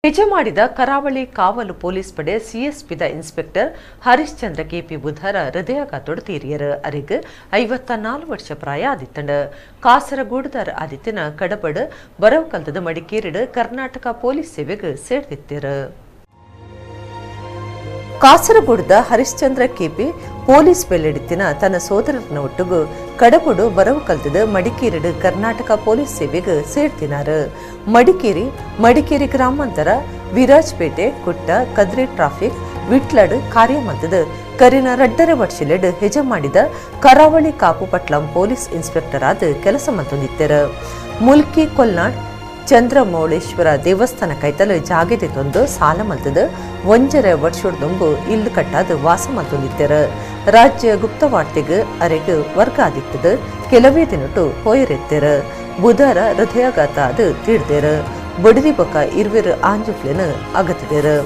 ಹೆಜ್ಜೆ ಮಾಡಿದ ಕರಾವಳಿ ಕಾವಲು ಪೊಲೀಸ್ ಪಡೆ ಸಿಎಸ್ಪಿದ ಇನ್ಸ್ಪೆಕ್ಟರ್ ಹರಿಶ್ಚಂದ್ರ ಕೆಪಿ ಬುಧರ ಹೃದಯಾಘಾತೋಡು ತೀರಿಯರು ಅರಿಗ್ 54 ವರ್ಷ ಪ್ರಾಯ ಆದಿತ್ತಂಡು ಕಾಸರಗೋಡುದಾರ ಆದಿತ್ಯನ ಕಡಬಡ್ ಬರವು ಕಲ್ತದ ಮಡಿಕೇರಿಡ್ ಕರ್ನಾಟಕ ಪೊಲೀಸ್ ಸೇವೆಗೆ ಸೇರ್ದಿತ್ತಿರು. ಕಾಸರಗೋಡುದ ಹರಿಶ್ಚಂದ್ರ ಕೆಪಿ ಪೊಲೀಸ್ ಬೆಲ್ಲೆಡಿತ್ತಿನ ತನ್ನ ಸೋದರನ ಒಟ್ಟಿಗೂ ಕಡಬಡು ಬರವು ಕಲ್ತದ ಮಡಿಕೇರಿಡ್ ಕರ್ನಾಟಕ ಪೊಲೀಸ್ ಸೇವೆಗೆ ಸೇರ್ತಿನಾರು. ಮಡಿಕೇರಿ ಗ್ರಾಮಾಂತರ ವಿರಾಜ್ಪೇಟೆ ಕುಟ್ಟ ಕದ್ರಿ ಟ್ರಾಫಿಕ್ ವಿಟ್ಲಡ್ ಕಾರ್ಯಮಂತದ ಕರಿನ ರಡ್ಡರ ವರ್ಷಲೆಡ್ ಹೆಜ ಮಾಡಿದ ಕರಾವಳಿ ಕಾಪು ಪಟ್ಲಂ ಪೊಲೀಸ್ ಇನ್ಸ್ಪೆಕ್ಟರ್ ಆದ ಕೆಲಸ ಮಂತೊಂದಿತ್ತೆರು. ಮುಲ್ಕಿ ಕೊಲ್ನಾಡ್ ಚಂದ್ರಮೌಳೇಶ್ವರ ದೇವಸ್ಥಾನ ಕೈತಲು ಜಾಗೆದೆ ತೊಂದು ಸಾಲ ಮಲ್ತದ 1.5 ವರ್ಷದೊಂಬು ಇಲ್ಲು ಕಟ್ಟಾದ ವಾಸ ಮಲ್ತೊಂದಿತ್ತೆರು. ರಾಜ್ಯ ಗುಪ್ತವಾರ್ತೆಗೆ ಅರೆಗೆ ವರ್ಗ ಆದಿತ್ತದ ಕೆಲವೇ ದಿನಟು ಹೋಯರೆತ್ತೆರು. ಬುಧರ ಹೃದಯಾಘಾತ ಅದು ತೀಡ್ದೇರು. ಬಡಿದಿ ಬೊಕ್ಕ ಇರುವೆರು ಆಂಜುಫ್ಲೆನ ಅಗತಿದೇರು.